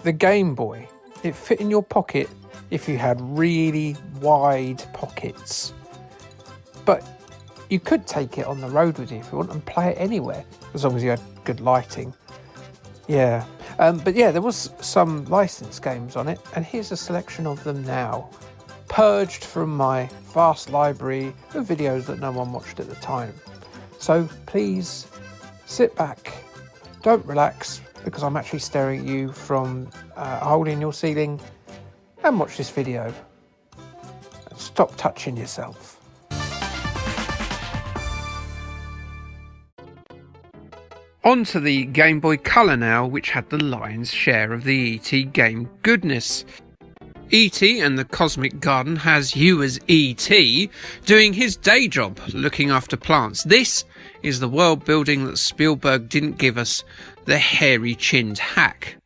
the Game Boy. It fit in your pocket if you had really wide pockets. But you could take it on the road with you if you want and play it anywhere, as long as you had good lighting. Yeah, but yeah, there was some licensed games on it, and here's a selection of them now, purged from my vast library of videos that no one watched at the time. So please sit back, don't relax, because I'm actually staring at you from a hole in your ceiling, and watch this video. And stop touching yourself. On to the Game Boy Color now, which had the lion's share of the E.T. game goodness. E.T. and the Cosmic Garden has you as E.T. doing his day job, looking after plants. This is the world building that Spielberg didn't give us, the hairy-chinned hack.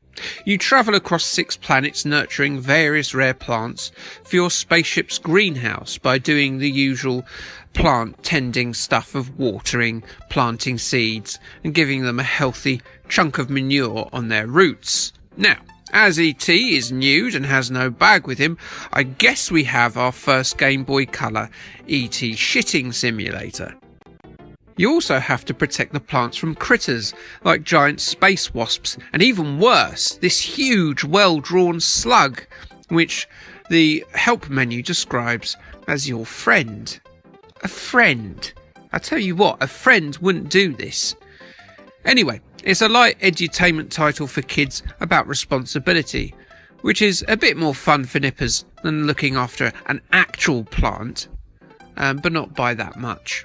You travel across 6 planets nurturing various rare plants for your spaceship's greenhouse by doing the usual plant tending stuff of watering, planting seeds and giving them a healthy chunk of manure on their roots. Now, as E.T. is nude and has no bag with him, I guess we have our first Game Boy Color E.T. shitting simulator. You also have to protect the plants from critters like giant space wasps, and even worse, this huge well-drawn slug, which the help menu describes as your friend. A friend. I tell you what, a friend wouldn't do this. Anyway, it's a light edutainment title for kids about responsibility, which is a bit more fun for nippers than looking after an actual plant, but not by that much.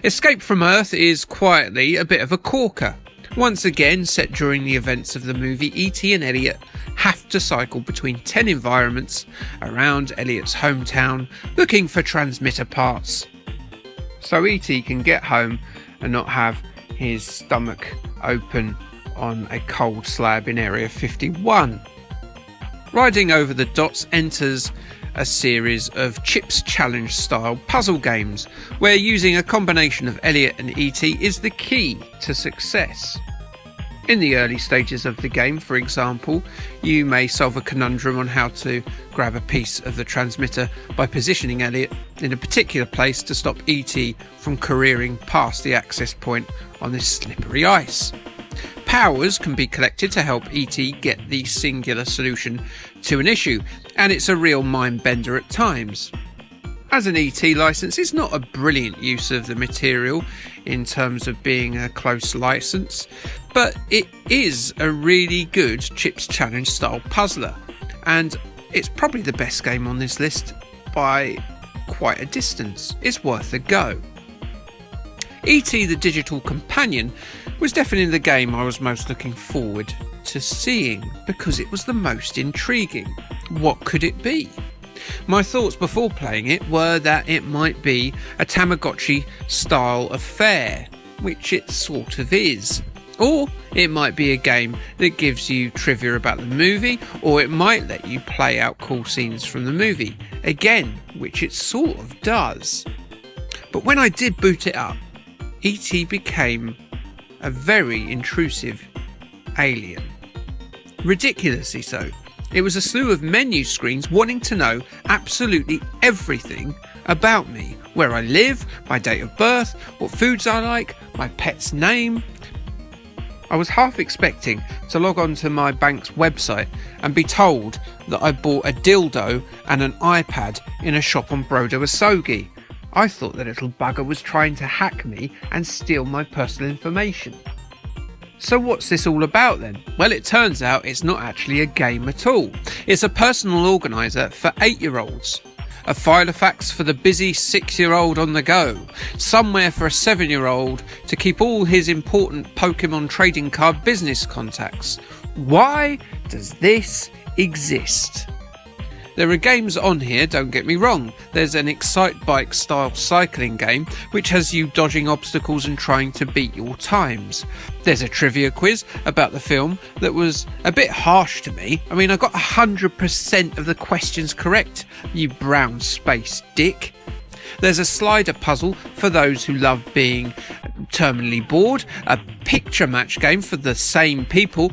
Escape from Earth is quietly a bit of a corker. Once again, set during the events of the movie, E.T. and Elliot have to cycle between 10 environments around Elliot's hometown looking for transmitter parts, so E.T. can get home and not have his stomach open on a cold slab in Area 51. Riding over the dots enters a series of Chips Challenge style puzzle games where using a combination of Elliot and E.T. is the key to success. In the early stages of the game, for example, you may solve a conundrum on how to grab a piece of the transmitter by positioning Elliot in a particular place to stop E.T. from careering past the access point on this slippery ice. Powers can be collected to help E.T. get the singular solution to an issue, and it's a real mind bender at times. As an E.T. license, it's not a brilliant use of the material in terms of being a close license, but it is a really good Chips Challenge style puzzler, and it's probably the best game on this list by quite a distance. It's worth a go. E.T. the Digital Companion was definitely the game I was most looking forward to seeing because it was the most intriguing. What could it be? My thoughts before playing it were that it might be a Tamagotchi style affair, which it sort of is. Or it might be a game that gives you trivia about the movie, or it might let you play out cool scenes from the movie, again, which it sort of does. But when I did boot it up, E.T. became a very intrusive alien. Ridiculously so. It was a slew of menu screens wanting to know absolutely everything about me. Where I live, my date of birth, what foods I like, my pet's name. I was half expecting to log on to my bank's website and be told that I bought a dildo and an iPad in a shop on Broder Asogi. I thought the little bugger was trying to hack me and steal my personal information. So what's this all about then? Well, it turns out it's not actually a game at all. It's a personal organiser for 8-year-olds. A filofax for the busy 6-year-old on the go. Somewhere for a 7-year-old to keep all his important Pokemon trading card business contacts. Why does this exist? There are games on here, don't get me wrong. There's an Excite Bike style cycling game which has you dodging obstacles and trying to beat your times. There's a trivia quiz about the film that was a bit harsh to me. I mean, I got 100% of the questions correct, you brown space dick. There's a slider puzzle for those who love being terminally bored, a picture match game for the same people,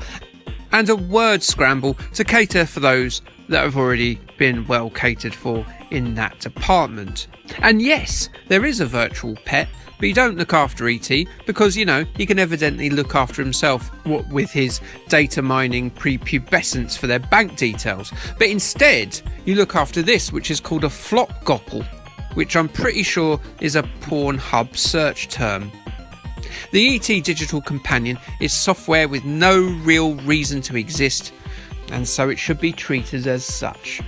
and a word scramble to cater for those that have already been well catered for in that department. And yes, there is a virtual pet, but you don't look after E.T. because, he can evidently look after himself, what with his data mining prepubescence for their bank details. But instead, you look after this, which is called a flopgopple, which I'm pretty sure is a Pornhub search term. The E.T. digital companion is software with no real reason to exist, and so it should be treated as such.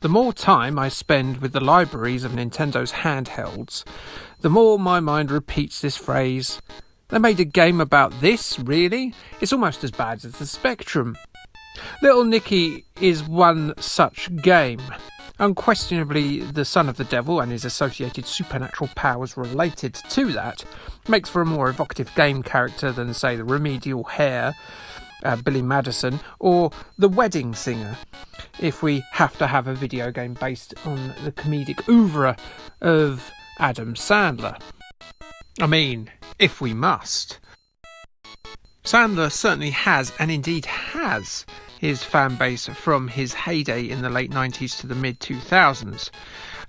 The more time I spend with the libraries of Nintendo's handhelds, the more my mind repeats this phrase. They made a game about this, really? It's almost as bad as the Spectrum. Little Nicky is one such game. Unquestionably the son of the devil and his associated supernatural powers related to that makes for a more evocative game character than, say, the remedial hare, Billy Madison, or the wedding singer, if we have to have a video game based on the comedic oeuvre of Adam Sandler. I mean, if we must. Sandler certainly has, and indeed has, his fan base from his heyday in the late 90s to the mid 2000s,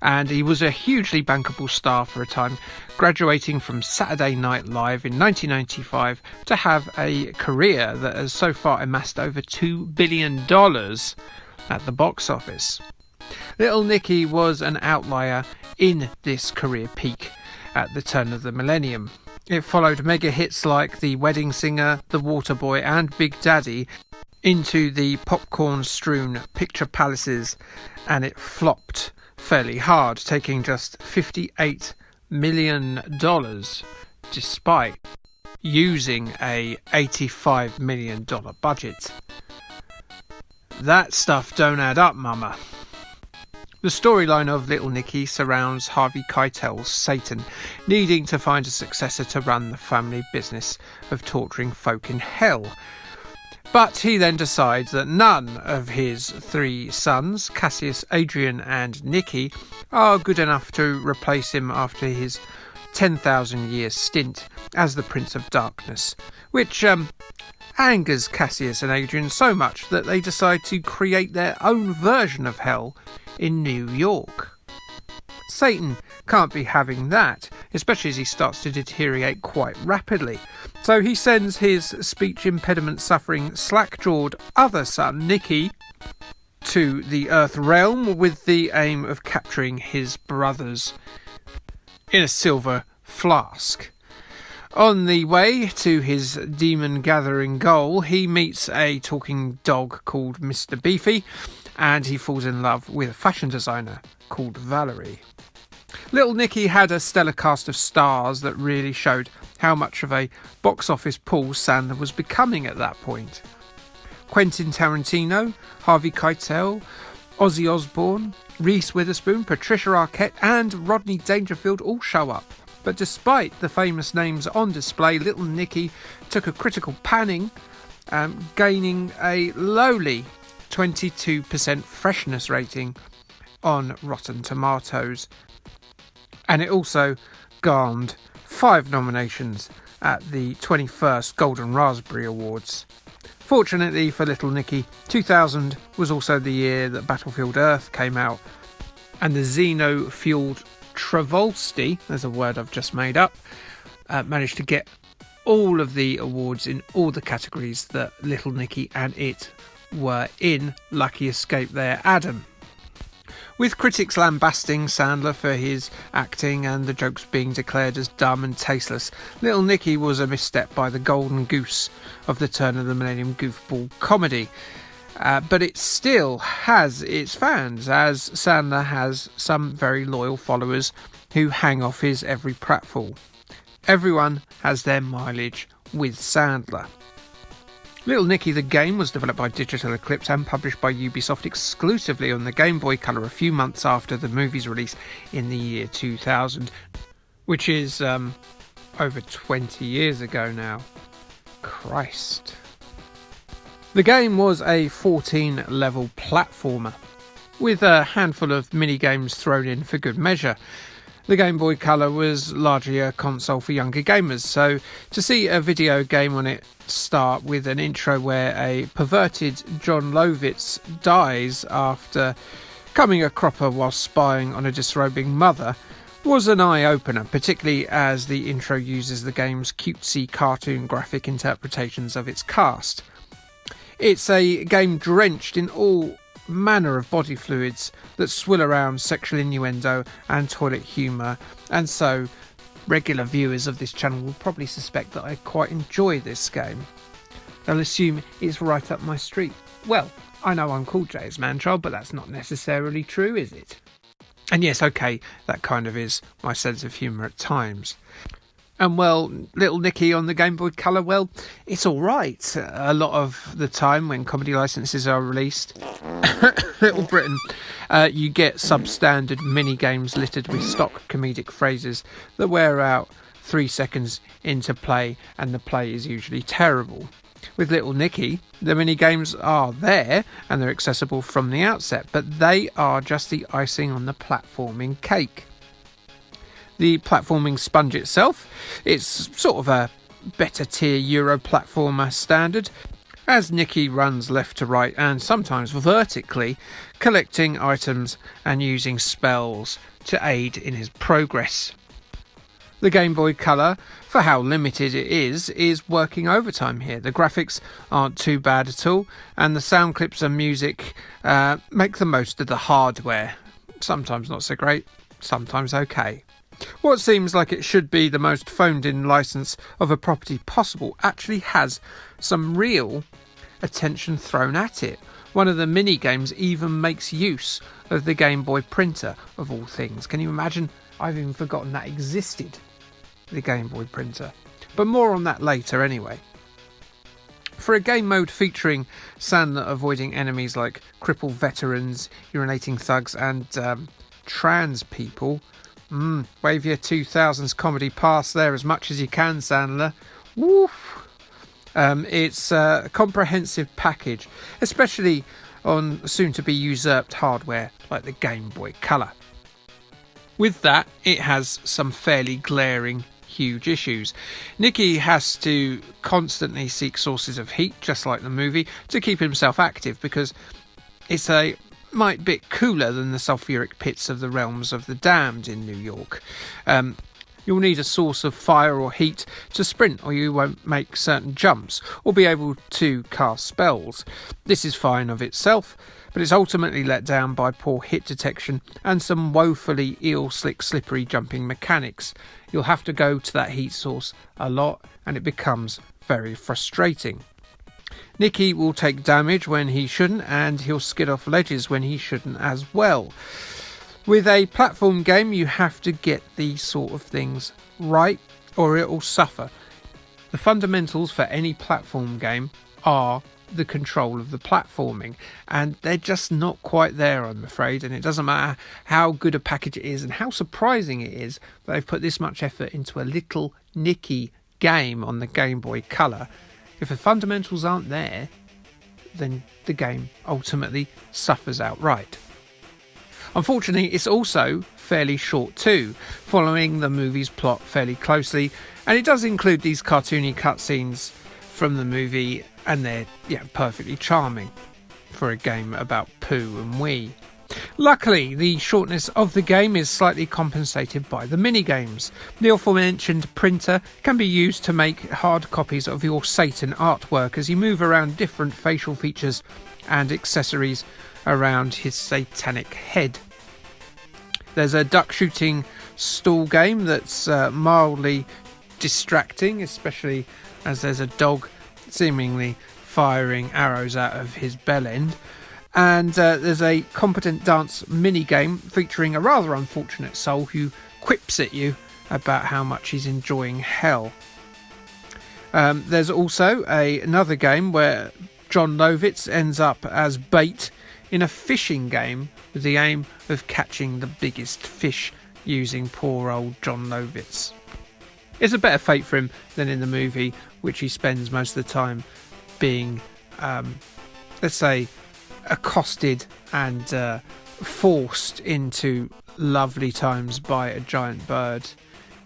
and he was a hugely bankable star for a time, graduating from Saturday Night Live in 1995 to have a career that has so far amassed over $2 billion at the box office. Little Nicky was an outlier in this career peak at the turn of the millennium. It followed mega hits like The Wedding Singer, The Waterboy and Big Daddy into the popcorn-strewn picture palaces, and it flopped fairly hard, taking just $58 million despite using a $85 million budget. That stuff don't add up, mama. The storyline of Little Nicky surrounds Harvey Keitel's Satan needing to find a successor to run the family business of torturing folk in hell. But he then decides that none of his three sons, Cassius, Adrian and Nicky, are good enough to replace him after his 10,000-year stint as the Prince of Darkness, which angers Cassius and Adrian so much that they decide to create their own version of hell in New York. Satan can't be having that, especially as he starts to deteriorate quite rapidly. So he sends his speech impediment suffering slack-jawed other son, Nicky, to the Earth realm with the aim of capturing his brothers in a silver flask. On the way to his demon-gathering goal, he meets a talking dog called Mr. Beefy, and he falls in love with a fashion designer called Valerie. Little Nicky had a stellar cast of stars that really showed how much of a box office pull Sandler was becoming at that point. Quentin Tarantino, Harvey Keitel, Ozzy Osbourne, Reese Witherspoon, Patricia Arquette and Rodney Dangerfield all show up. But despite the famous names on display, Little Nicky took a critical panning, gaining a lowly 22% freshness rating on Rotten Tomatoes. And it also garnered 5 nominations at the 21st Golden Raspberry Awards. Fortunately for Little Nicky, 2000 was also the year that Battlefield Earth came out, and the Xeno-fueled Travolsty, there's a word I've just made up, managed to get all of the awards in all the categories that Little Nicky and it were in. Lucky escape there, Adam. With critics lambasting Sandler for his acting and the jokes being declared as dumb and tasteless, Little Nicky was a misstep by the golden goose of the turn of the millennium goofball comedy. But it still has its fans, as Sandler has some very loyal followers who hang off his every pratfall. Everyone has their mileage with Sandler. Little Nicky the game was developed by Digital Eclipse and published by Ubisoft exclusively on the Game Boy Color a few months after the movie's release in the year 2000, which is over 20 years ago now. Christ. The game was a 14-level platformer, with a handful of mini-games thrown in for good measure. The Game Boy Color was largely a console for younger gamers, so to see a video game on it start with an intro where a perverted John Lovitz dies after coming a cropper while spying on a disrobing mother was an eye-opener, particularly as the intro uses the game's cutesy cartoon graphic interpretations of its cast. It's a game drenched in all manner of body fluids that swill around sexual innuendo and toilet humour, and so regular viewers of this channel will probably suspect that I quite enjoy this game. They'll assume it's right up my street. Well, I know I'm called Jay's Manchild, but that's not necessarily true, is it? And yes, okay, that kind of is my sense of humour at times. And well, little Nicky on the Game Boy Color, well, it's alright. A lot of the time when comedy licenses are released, Little Britain, you get substandard mini-games littered with stock comedic phrases that wear out 3 seconds into play, and the play is usually terrible. With Little Nicky, the mini-games are there and they're accessible from the outset, but they are just the icing on the platforming cake. The platforming sponge itself, it's sort of a better tier Euro platformer standard, as Nicky runs left to right and sometimes vertically, collecting items and using spells to aid in his progress. The Game Boy Color, for how limited it is working overtime here. The graphics aren't too bad at all, and the sound clips and music make the most of the hardware. Sometimes not so great, sometimes okay. What seems like it should be the most phoned-in license of a property possible actually has some real attention thrown at it. One of the mini-games even makes use of the Game Boy printer, of all things. Can you imagine? I've even forgotten that existed, the Game Boy printer. But more on that later anyway. For a game mode featuring Sandler avoiding enemies like crippled veterans, urinating thugs and trans people, wave your 2000s comedy pass there as much as you can, Sandler. Woof! It's a comprehensive package, especially on soon-to-be usurped hardware like the Game Boy Color. With that, it has some fairly glaring, huge issues. Nicky has to constantly seek sources of heat, just like the movie, to keep himself active, because it's a might bit cooler than the sulphuric pits of the realms of the damned in New York. You'll need a source of fire or heat to sprint, or you won't make certain jumps or be able to cast spells. This is fine of itself, but it's ultimately let down by poor hit detection and some woefully eel-slick slippery jumping mechanics. You'll have to go to that heat source a lot, and it becomes very frustrating. Nicky will take damage when he shouldn't, and he'll skid off ledges when he shouldn't as well. With a platform game, you have to get these sort of things right, or it'll suffer. The fundamentals for any platform game are the control of the platforming, and they're just not quite there, I'm afraid. And it doesn't matter how good a package it is and how surprising it is that they've put this much effort into a little Nicky game on the Game Boy Color. If the fundamentals aren't there, then the game ultimately suffers outright. Unfortunately, it's also fairly short too, following the movie's plot fairly closely, and it does include these cartoony cutscenes from the movie, and they're perfectly charming for a game about poo and wee. Luckily, the shortness of the game is slightly compensated by the mini-games. The aforementioned printer can be used to make hard copies of your Satan artwork as you move around different facial features and accessories around his satanic head. There's a duck shooting stall game that's mildly distracting, especially as there's a dog seemingly firing arrows out of his bell end. And there's a competent dance mini-game featuring a rather unfortunate soul who quips at you about how much he's enjoying hell. There's also another game where John Lovitz ends up as bait in a fishing game with the aim of catching the biggest fish using poor old John Lovitz. It's a better fate for him than in the movie, which he spends most of the time being, let's say, accosted and forced into lovely times by a giant bird,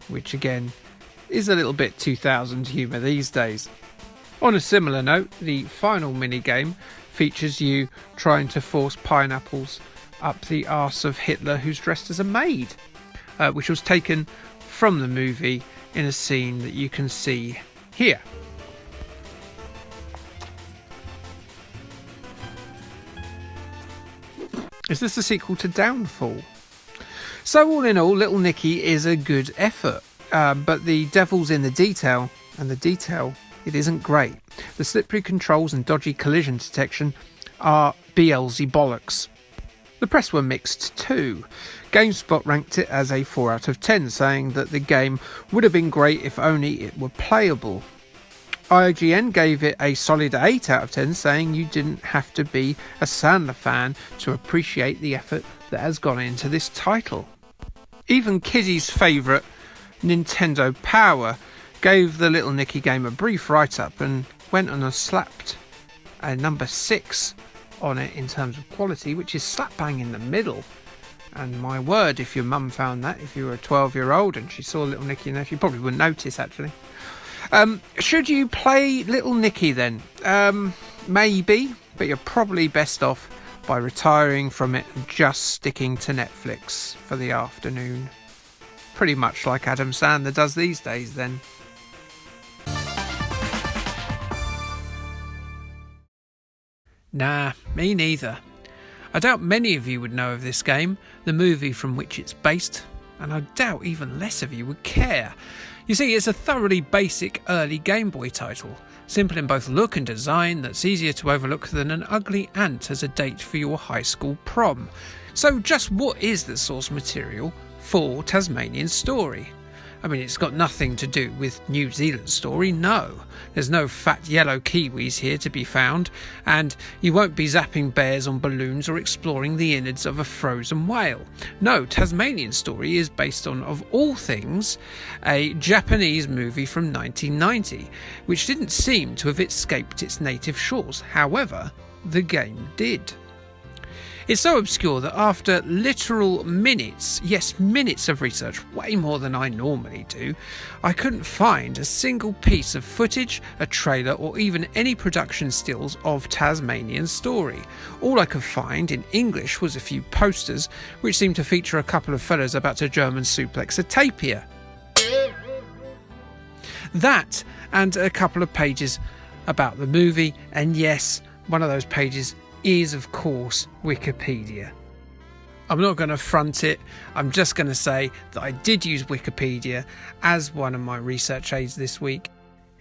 which again is a little bit 2000 humour these days. On a similar note, the final minigame features you trying to force pineapples up the arse of Hitler, who's dressed as a maid, which was taken from the movie in a scene that you can see here. Is this a sequel to Downfall? So all in all, Little Nicky is a good effort, but the devil's in the detail, and the detail, it isn't great. The slippery controls and dodgy collision detection are BLZ bollocks. The press were mixed too. GameSpot ranked it as a 4 out of 10, saying that the game would have been great if only it were playable. IGN gave it a solid 8 out of 10, saying you didn't have to be a Sandler fan to appreciate the effort that has gone into this title. Even Kiddy's favourite, Nintendo Power, gave the Little Nicky game a brief write-up and went on and slapped a number 6 on it in terms of quality, which is slap bang in the middle. And my word, if your mum found that, if you were a 12-year-old and she saw Little Nicky in there, she probably wouldn't notice, actually. Should you play Little Nicky then? Maybe, but you're probably best off by retiring from it and just sticking to Netflix for the afternoon. Pretty much like Adam Sandler does these days then. Nah, me neither. I doubt many of you would know of this game, the movie from which it's based, and I doubt even less of you would care. You see, it's a thoroughly basic early Game Boy title, simple in both look and design that's easier to overlook than an ugly ant as a date for your high school prom. So just what is the source material for Tasmanian Story? I mean, it's got nothing to do with New Zealand Story, no. There's no fat yellow kiwis here to be found, and you won't be zapping bears on balloons or exploring the innards of a frozen whale. No, Tasmanian Story is based on, of all things, a Japanese movie from 1990, which didn't seem to have escaped its native shores. However, the game did. It's so obscure that after literal minutes, yes, minutes of research, way more than I normally do, I couldn't find a single piece of footage, a trailer, or even any production stills of Tasmanian Story. All I could find in English was a few posters, which seemed to feature a couple of fellas about to German suplex a tapir. That, and a couple of pages about the movie, and yes, one of those pages is, of course, Wikipedia. I'm not going to front it, I'm just going to say that I did use Wikipedia as one of my research aids this week.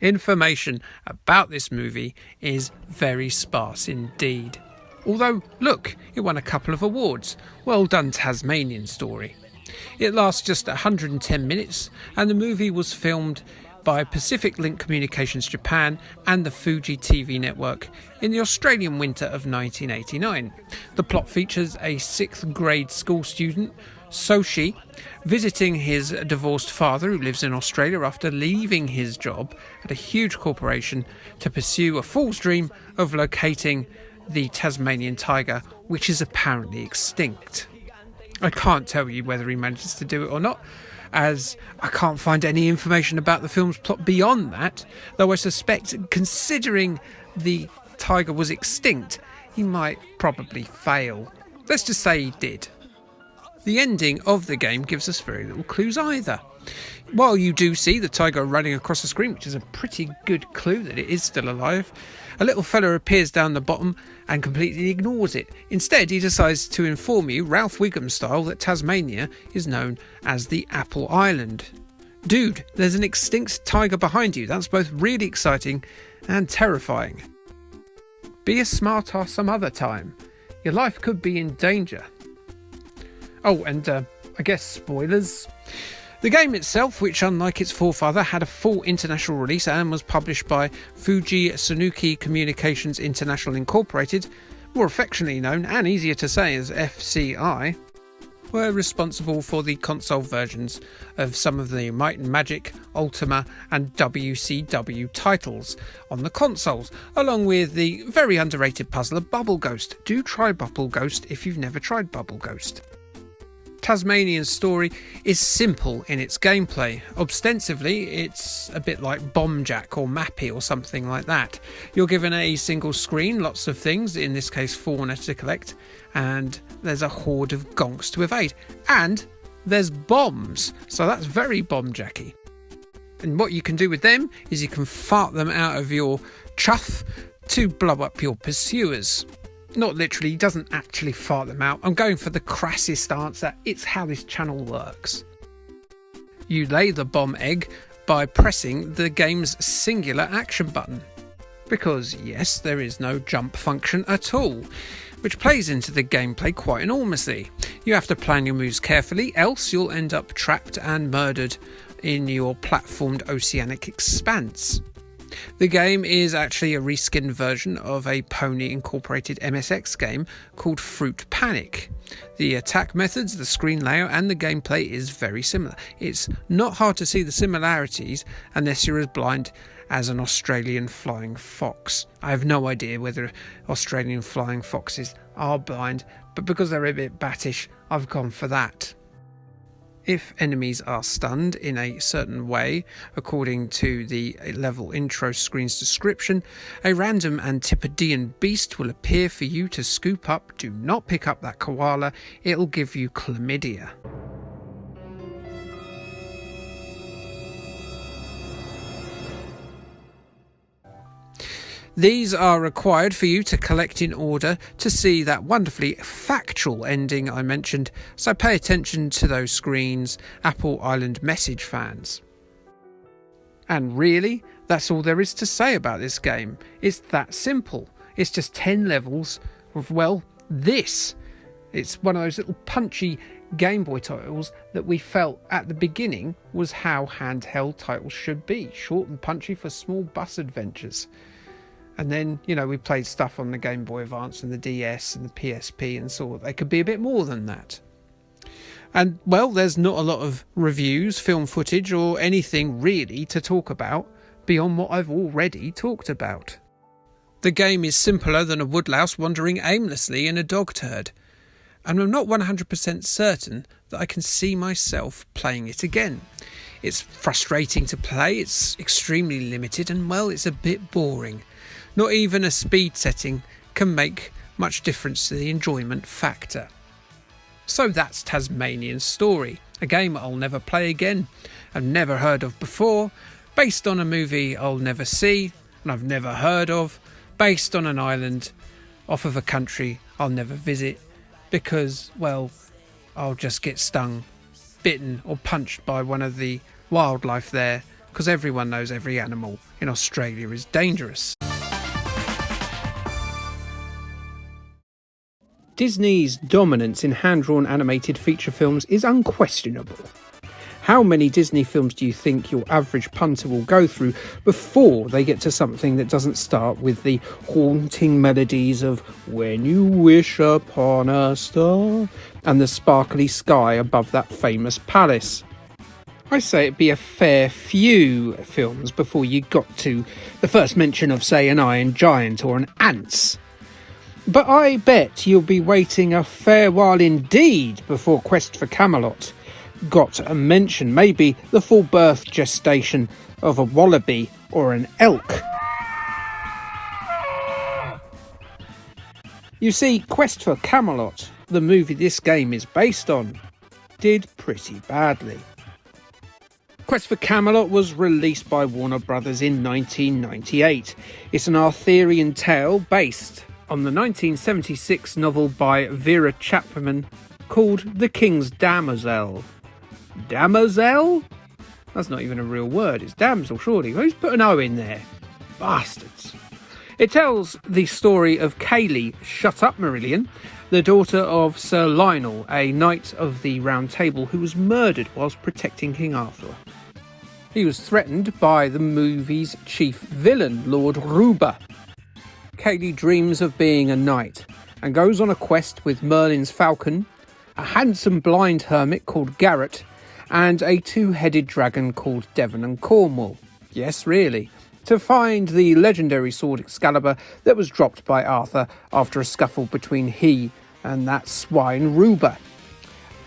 Information about this movie is very sparse indeed. Although, look, it won a couple of awards. Well done, Tasmanian Story. It lasts just 110 minutes, and the movie was filmed by Pacific Link Communications Japan and the Fuji TV network in the Australian winter of 1989. The plot features a 6th grade school student, Soshi, visiting his divorced father who lives in Australia after leaving his job at a huge corporation to pursue a fool's dream of locating the Tasmanian tiger, which is apparently extinct. I can't tell you whether he manages to do it or not, as I can't find any information about the film's plot beyond that, though I suspect, considering the tiger was extinct, he might probably fail. Let's just say he did. The ending of the game gives us very little clues either. While you do see the tiger running across the screen, which is a pretty good clue that it is still alive, a little fella appears down the bottom and completely ignores it. Instead, he decides to inform you, Ralph Wiggum style, that Tasmania is known as the Apple Island. Dude, there's an extinct tiger behind you. That's both really exciting and terrifying. Be a smart ass some other time. Your life could be in danger. Oh, and I guess spoilers. The game itself, which unlike its forefather had a full international release and was published by Fuji Tsunuki Communications International Incorporated, more affectionately known and easier to say as FCI, were responsible for the console versions of some of the Might and Magic, Ultima and WCW titles on the consoles, along with the very underrated puzzler Bubble Ghost. Do try Bubble Ghost if you've never tried Bubble Ghost. Tasmanian Story is simple in its gameplay. Ostensibly, it's a bit like Bomb Jack or Mappy or something like that. You're given a single screen, lots of things, in this case fauna to collect, and there's a horde of gonks to evade. And there's bombs, so that's very Bomb Jacky. And what you can do with them is you can fart them out of your chuff to blow up your pursuers. Not literally, he doesn't actually fart them out. I'm going for the crassest answer. It's how this channel works. You lay the bomb egg by pressing the game's singular action button. Because yes, there is no jump function at all, which plays into the gameplay quite enormously. You have to plan your moves carefully, else you'll end up trapped and murdered in your platformed oceanic expanse. The game is actually a reskinned version of a Pony Incorporated MSX game called Fruit Panic. The attack methods, the screen layout and the gameplay is very similar. It's not hard to see the similarities unless you're as blind as an Australian flying fox. I have no idea whether Australian flying foxes are blind, but because they're a bit battish, I've gone for that. If enemies are stunned in a certain way, according to the level intro screen's description, a random Antipodean beast will appear for you to scoop up. Do not pick up that koala, it'll give you chlamydia. These are required for you to collect in order to see that wonderfully factual ending I mentioned, so pay attention to those screens, Apple Island message fans. And really, that's all there is to say about this game. It's that simple. It's just 10 levels of, well, this. It's one of those little punchy Game Boy titles that we felt at the beginning was how handheld titles should be. Short and punchy for small bus adventures. And then, we played stuff on the Game Boy Advance and the DS and the PSP and saw they could be a bit more than that. And, well, there's not a lot of reviews, film footage or anything really to talk about beyond what I've already talked about. The game is simpler than a woodlouse wandering aimlessly in a dog turd. And I'm not 100% certain that I can see myself playing it again. It's frustrating to play, it's extremely limited and, well, it's a bit boring. Not even a speed setting can make much difference to the enjoyment factor. So that's Tasmanian Story, a game I'll never play again, I've never heard of before, based on a movie I'll never see, and I've never heard of, based on an island off of a country I'll never visit, because, well, I'll just get stung, bitten or punched by one of the wildlife there, because everyone knows every animal in Australia is dangerous. Disney's dominance in hand-drawn animated feature films is unquestionable. How many Disney films do you think your average punter will go through before they get to something that doesn't start with the haunting melodies of When You Wish Upon a Star and the sparkly sky above that famous palace? I say it'd be a fair few films before you got to the first mention of, say, an Iron Giant or an Ants. But I bet you'll be waiting a fair while indeed before Quest for Camelot got a mention, maybe the full birth gestation of a wallaby or an elk. You see, Quest for Camelot, the movie this game is based on, did pretty badly. Quest for Camelot was released by Warner Brothers in 1998. It's an Arthurian tale based on the 1976 novel by Vera Chapman called The King's Damosel. Damosel? That's not even a real word, it's damsel, surely. Who's put an O in there? Bastards. It tells the story of Kayleigh Shut Up Marillion, the daughter of Sir Lionel, a knight of the Round Table who was murdered whilst protecting King Arthur. He was threatened by the movie's chief villain, Lord Ruba. Kayleigh dreams of being a knight and goes on a quest with Merlin's falcon, a handsome blind hermit called Garrett, and a two-headed dragon called Devon and Cornwall. Yes, really. To find the legendary sword Excalibur that was dropped by Arthur after a scuffle between he and that swine Ruba.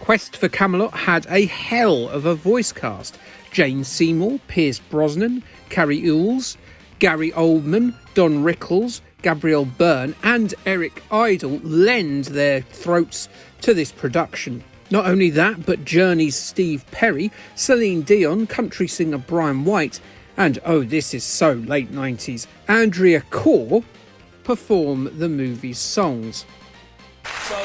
Quest for Camelot had a hell of a voice cast. Jane Seymour, Pierce Brosnan, Carrie Ewells, Gary Oldman, Don Rickles, Gabrielle Byrne and Eric Idle lend their throats to this production. Not only that, but Journey's Steve Perry, Celine Dion, country singer Brian White, and oh, this is so late 90s, Andrea Corr perform the movie's songs. So,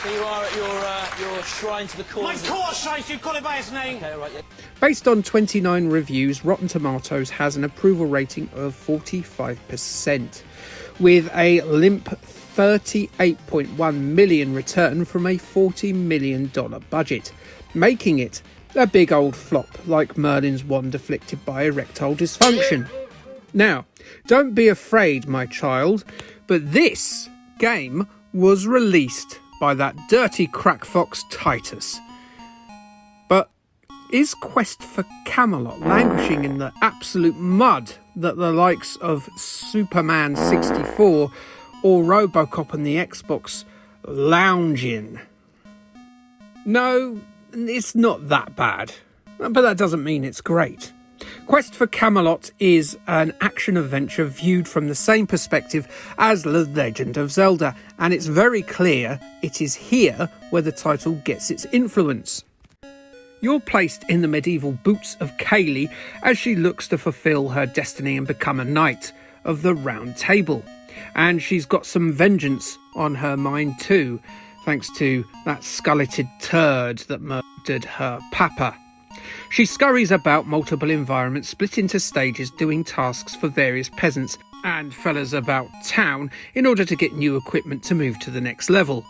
here you are at your shrine to the cause. My core shrine, you call it by its name. Okay, right, yeah. Based on 29 reviews, Rotten Tomatoes has an approval rating of 45%, with a limp 38.1 million return from a $40 million budget, making it a big old flop like Merlin's wand afflicted by erectile dysfunction. Now, don't be afraid, my child, but this game was released by that dirty crackfox Titus. But is Quest for Camelot languishing in the absolute mud that the likes of Superman 64 or Robocop on the Xbox lounge in? No, it's not that bad, but that doesn't mean it's great. Quest for Camelot is an action-adventure viewed from the same perspective as The Legend of Zelda, and it's very clear it is here where the title gets its influence. You're placed in the medieval boots of Kaylee as she looks to fulfill her destiny and become a knight of the Round Table. And she's got some vengeance on her mind too, thanks to that skeleted turd that murdered her papa. She scurries about multiple environments, split into stages, doing tasks for various peasants and fellas about town in order to get new equipment to move to the next level.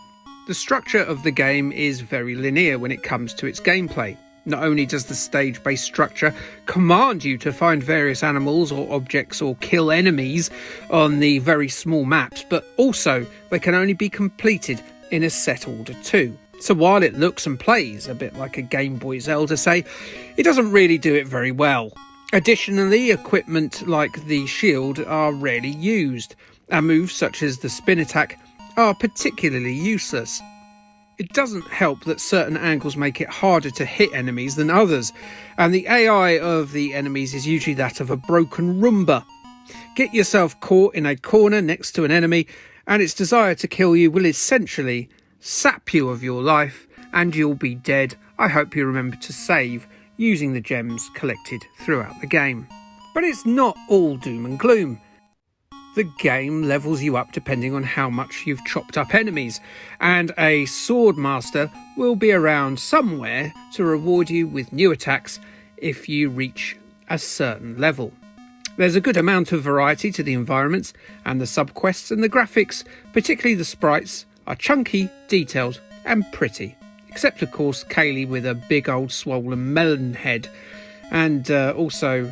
The structure of the game is very linear when it comes to its gameplay. Not only does the stage-based structure command you to find various animals or objects or kill enemies on the very small maps, but also they can only be completed in a set order too. So while it looks and plays a bit like a Gameboy Zelda, say, it doesn't really do it very well. Additionally, equipment like the shield are rarely used, and moves such as the spin attack are particularly useless. It doesn't help that certain angles make it harder to hit enemies than others, and the AI of the enemies is usually that of a broken Roomba. Get yourself caught in a corner next to an enemy, and its desire to kill you will essentially sap you of your life, and you'll be dead. I hope you remember to save using the gems collected throughout the game. But it's not all doom and gloom. The game levels you up depending on how much you've chopped up enemies, and a sword master will be around somewhere to reward you with new attacks if you reach a certain level. There's a good amount of variety to the environments and the subquests, and the graphics, particularly the sprites, are chunky, detailed and pretty. Except of course Kaylee with a big old swollen melon head, and also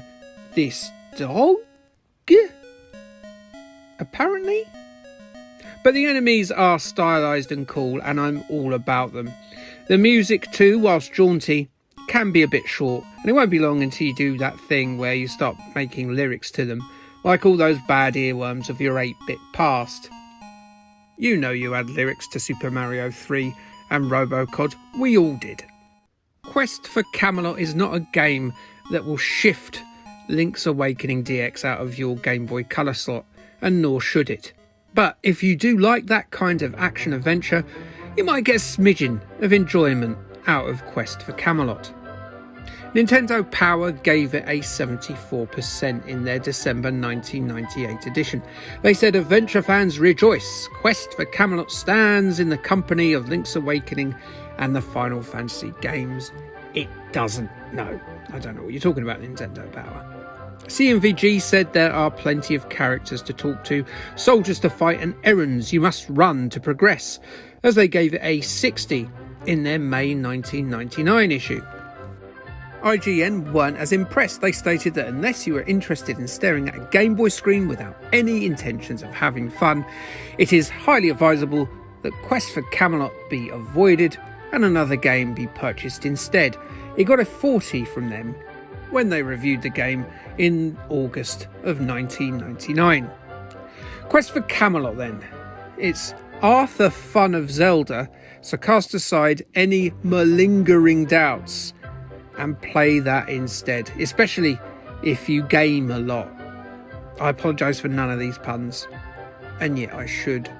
this dog? Apparently? But the enemies are stylised and cool, and I'm all about them. The music too, whilst jaunty, can be a bit short, and it won't be long until you do that thing where you start making lyrics to them, like all those bad earworms of your 8-bit past. You know you had lyrics to Super Mario 3 and Robocod, we all did. Quest for Camelot is not a game that will shift Link's Awakening DX out of your Game Boy Color slot, and nor should it. But if you do like that kind of action-adventure, you might get a smidgen of enjoyment out of Quest for Camelot. Nintendo Power gave it a 74% in their December 1998 edition. They said, "Adventure fans rejoice! Quest for Camelot stands in the company of Link's Awakening and the Final Fantasy games." It doesn't. No, I don't know what you're talking about, Nintendo Power. CMVG said there are plenty of characters to talk to, soldiers to fight and errands you must run to progress, as they gave it a 60 in their May 1999 issue. IGN weren't as impressed. They stated that unless you are interested in staring at a Game Boy screen without any intentions of having fun, it is highly advisable that Quest for Camelot be avoided and another game be purchased instead. It got a 40 from them when they reviewed the game in August of 1999. Quest for Camelot then. It's are the fun of Zelda, so cast aside any malingering doubts and play that instead, especially if you game a lot. I apologise for none of these puns, and yet I should.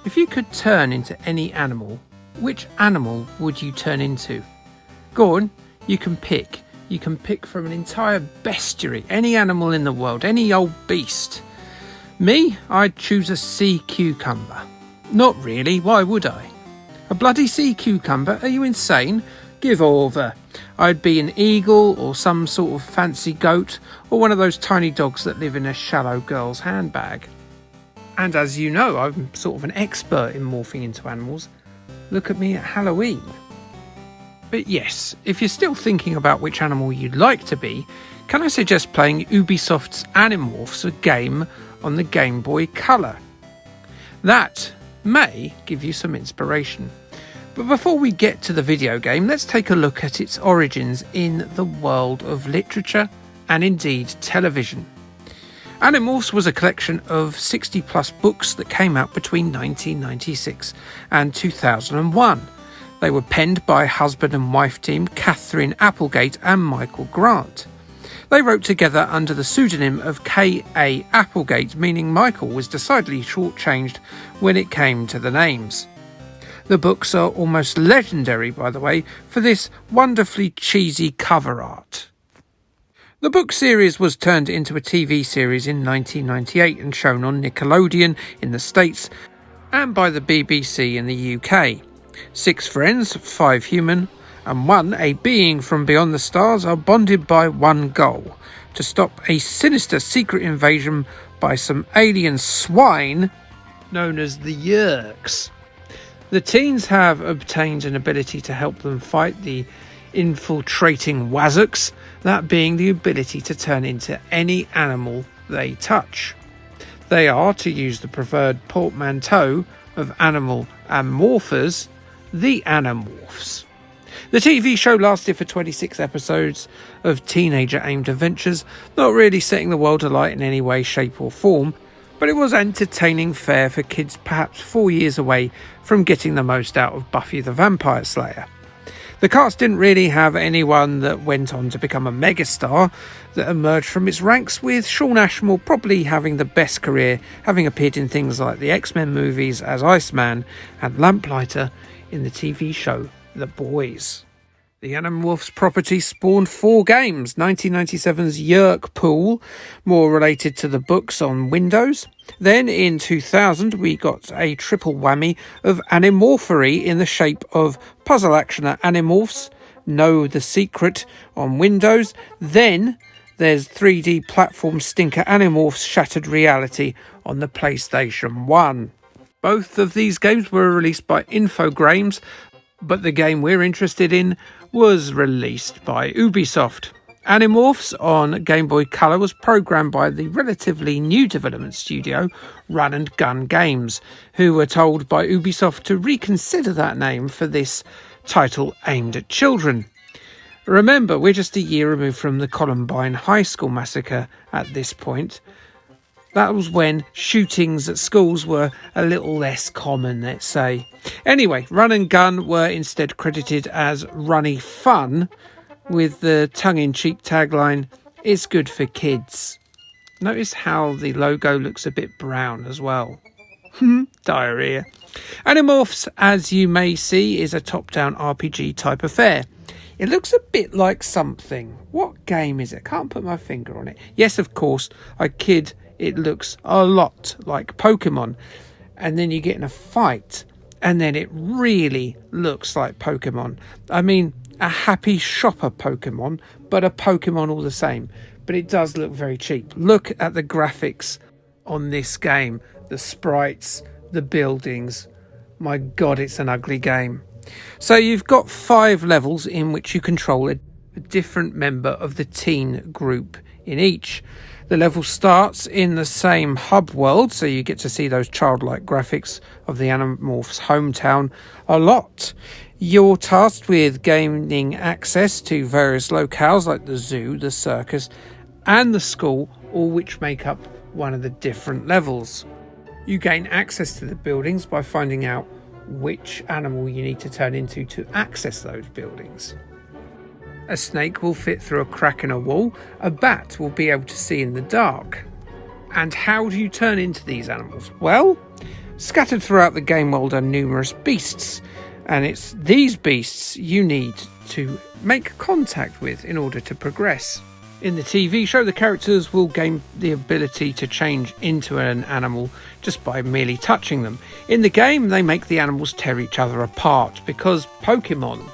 If you could turn into any animal, which animal would you turn into? Go on, you can pick. You can pick from an entire bestiary, any animal in the world, any old beast. Me, I'd choose a sea cucumber. Not really, why would I? A bloody sea cucumber? Are you insane? Give over. I'd be an eagle or some sort of fancy goat or one of those tiny dogs that live in a shallow girl's handbag. And as you know, I'm sort of an expert in morphing into animals. Look at me at Halloween. But yes, if you're still thinking about which animal you'd like to be, can I suggest playing Ubisoft's Animorphs, a game on the Game Boy Color? That may give you some inspiration. But before we get to the video game, let's take a look at its origins in the world of literature and indeed television. Animorphs was a collection of 60 plus books that came out between 1996 and 2001. They were penned by husband and wife team Catherine Applegate and Michael Grant. They wrote together under the pseudonym of K.A. Applegate, meaning Michael was decidedly shortchanged when it came to the names. The books are almost legendary, by the way, for this wonderfully cheesy cover art. The book series was turned into a TV series in 1998 and shown on Nickelodeon in the States and by the BBC in the UK. 6 friends, 5 human, and 1, a being from beyond the stars, are bonded by one goal: to stop a sinister secret invasion by some alien swine known as the Yeerks. The teens have obtained an ability to help them fight the infiltrating Wazooks, that being the ability to turn into any animal they touch. They are, to use the preferred portmanteau of animal and morphers, the Animorphs. The TV show lasted for 26 episodes of teenager-aimed adventures, not really setting the world alight in any way, shape or form, but it was entertaining fare for kids perhaps 4 years away from getting the most out of Buffy the Vampire Slayer. The cast didn't really have anyone that went on to become a megastar that emerged from its ranks, with Shawn Ashmore probably having the best career, having appeared in things like the X-Men movies as Iceman and Lamplighter in the TV show The Boys. The Animorphs property spawned 4 games: 1997's Yeerk Pool, more related to the books on Windows. Then in 2000 we got a triple whammy of Animorphery in the shape of puzzle actioner Animorphs, Know the Secret on Windows. Then there's 3D platform stinker Animorphs Shattered Reality on the PlayStation 1. Both of these games were released by Infogrames, but the game we're interested in was released by Ubisoft. Animorphs on Game Boy Color was programmed by the relatively new development studio Run and Gun Games, who were told by Ubisoft to reconsider that name for this title aimed at children. Remember, we're just a year removed from the Columbine High School massacre at this point. That was when shootings at schools were a little less common, let's say. Anyway, Run and Gun were instead credited as Runny Fun, with the tongue-in-cheek tagline, "It's good for kids." Notice how the logo looks a bit brown as well. Diarrhea. Animorphs, as you may see, is a top-down RPG type affair. It looks a bit like something. What game is it? Can't put my finger on it. Yes, of course, I kid. It looks a lot like Pokemon. And then you get in a fight, and then it really looks like Pokemon. I mean, a happy shopper Pokemon, but a Pokemon all the same. But it does look very cheap. Look at the graphics on this game. The sprites, the buildings. My God, it's an ugly game. So you've got 5 levels in which you control a different member of the teen group in each. The level starts in the same hub world, so you get to see those childlike graphics of the Animorphs' hometown a lot. You're tasked with gaining access to various locales like the zoo, the circus, and the school all which make up one of the different levels. You gain access to the buildings by finding out which animal you need to turn into to access those buildings. A snake will fit through a crack in a wall, a bat will be able to see in the dark. And how do you turn into these animals? Well, scattered throughout the game world are numerous beasts, and it's these beasts you need to make contact with in order to progress. In the TV show, the characters will gain the ability to change into an animal just by merely touching them. In the game, they make the animals tear each other apart because Pokemon.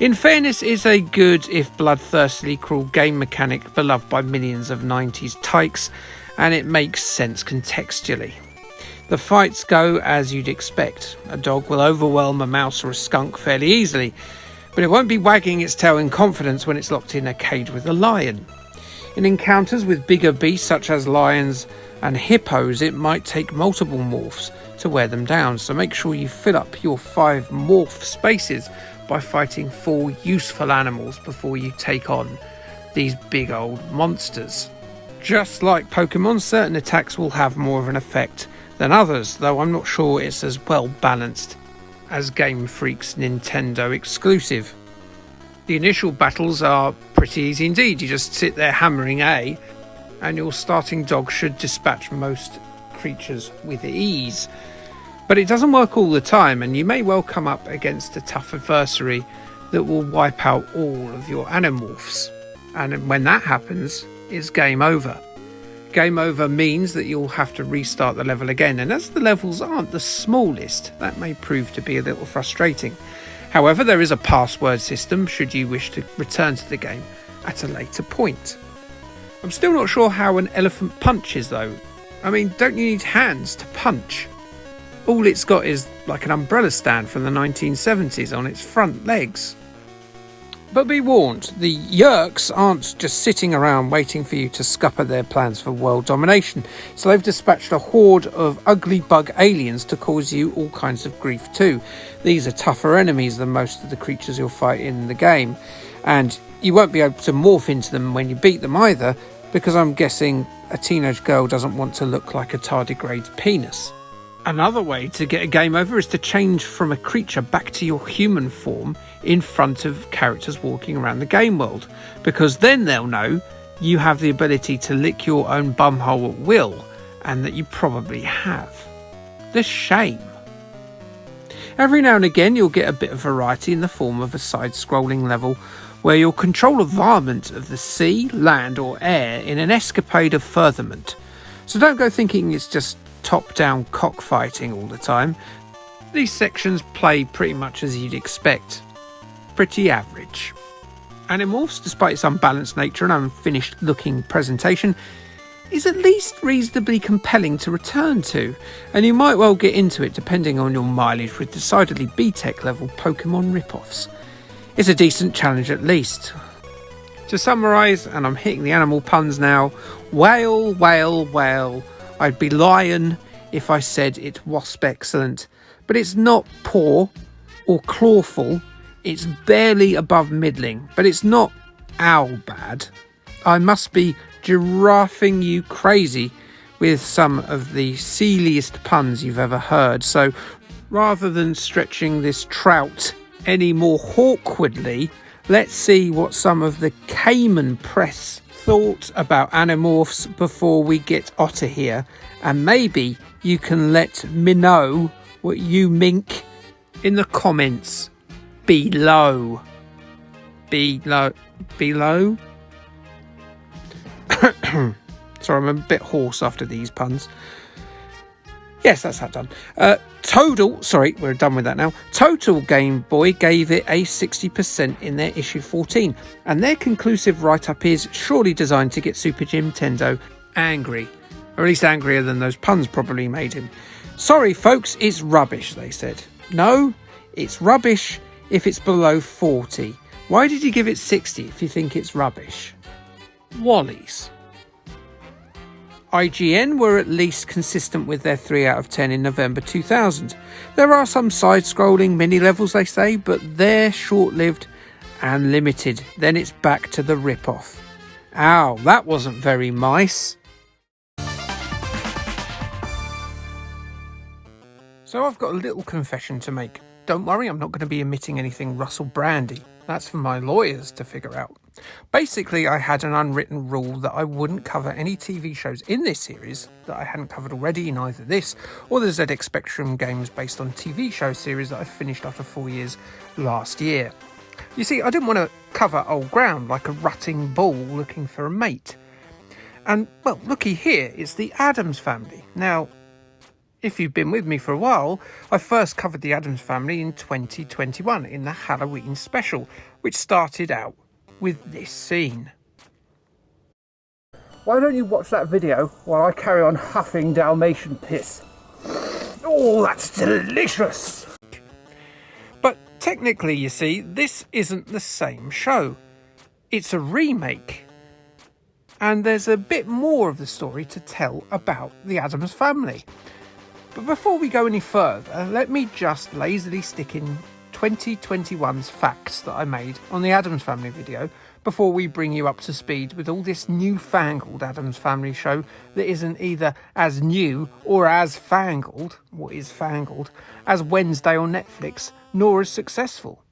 In fairness, it's a good, if bloodthirstily cruel game mechanic beloved by millions of 90s tykes, and it makes sense contextually. The fights go as you'd expect. A dog will overwhelm a mouse or a skunk fairly easily, but it won't be wagging its tail in confidence when it's locked in a cage with a lion. In encounters with bigger beasts such as lions and hippos, it might take multiple morphs to wear them down, so make sure you fill up your 5 morph spaces by fighting 4 useful animals before you take on these big old monsters. Just like Pokemon, certain attacks will have more of an effect than others, though I'm not sure it's as well balanced as Game Freak's Nintendo exclusive. The initial battles are pretty easy indeed. You just sit there hammering A, and your starting dog should dispatch most creatures with ease. But it doesn't work all the time, and you may well come up against a tough adversary that will wipe out all of your Animorphs. And when that happens, it's game over. Game over means that you'll have to restart the level again, and as the levels aren't the smallest, that may prove to be a little frustrating. However, there is a password system should you wish to return to the game at a later point. I'm still not sure how an elephant punches though. I mean, don't you need hands to punch? All it's got is like an umbrella stand from the 1970s on its front legs. But be warned, the Yerks aren't just sitting around waiting for you to scupper their plans for world domination, so they've dispatched a horde of ugly bug aliens to cause you all kinds of grief too. These are tougher enemies than most of the creatures you'll fight in the game, and you won't be able to morph into them when you beat them either, because I'm guessing a teenage girl doesn't want to look like a tardigrade penis. Another way to get a game over is to change from a creature back to your human form in front of characters walking around the game world, because then they'll know you have the ability to lick your own bumhole at will, and that you probably have. The shame. Every now and again you'll get a bit of variety in the form of a side-scrolling level where you'll control a varmint of the sea, land or air in an escapade of furtherment. So don't go thinking it's just top-down cockfighting all the time. These sections play pretty much as you'd expect. Pretty average. Animorphs, despite its unbalanced nature and unfinished looking presentation, is at least reasonably compelling to return to, and you might well get into it depending on your mileage with decidedly B-Tech level Pokemon rip-offs. It's a decent challenge at least. To summarise, and I'm hitting the animal puns now, whale, whale, whale. I'd be lying if I said it wasp excellent, but it's not poor or clawful. It's barely above middling, but it's not owl bad. I must be giraffing you crazy with some of the sealiest puns you've ever heard, so rather than stretching this trout any more awkwardly, let's see what some of the Cayman press thought about Animorphs before we get outta here, and maybe you can let me know what you mink in the comments below. Below? Sorry, I'm a bit hoarse after these puns. Yes, that's that done. We're done with that now. Total Gameboy gave it a 60% in their issue 14, and their conclusive write-up is surely designed to get Super Nintendo angry, or at least angrier than those puns probably made him. Sorry folks, it's rubbish, they said. No, it's rubbish if it's below 40. Why did you give it 60 if you think it's rubbish? Wallies. IGN were at least consistent with their 3 out of 10 in November 2000. There are some side-scrolling mini-levels, they say, but they're short-lived and limited. Then it's back to the rip-off. Ow, that wasn't very nice. So I've got a little confession to make. Don't worry, I'm not going to be emitting anything Russell Brandy. That's for my lawyers to figure out. Basically, I had an unwritten rule that I wouldn't cover any TV shows in this series that I hadn't covered already in either this or the ZX Spectrum games based on TV show series that I finished after 4 years last year. You see, I didn't want to cover old ground like a rutting bull looking for a mate. And, well, looky here, it's the Addams Family. Now, if you've been with me for a while, I first covered the Addams Family in 2021 in the Halloween special, which started out with this scene. Why don't you watch that video while I carry on huffing Dalmatian piss? Oh, that's delicious! But technically, you see, this isn't the same show. It's a remake. And there's a bit more of the story to tell about the Addams Family. But before we go any further, let me just lazily stick in 2021's facts that I made on the Addams Family video before we bring you up to speed with all this newfangled Addams Family show that isn't either as new or as fangled, what is fangled, as Wednesday on Netflix, nor as successful.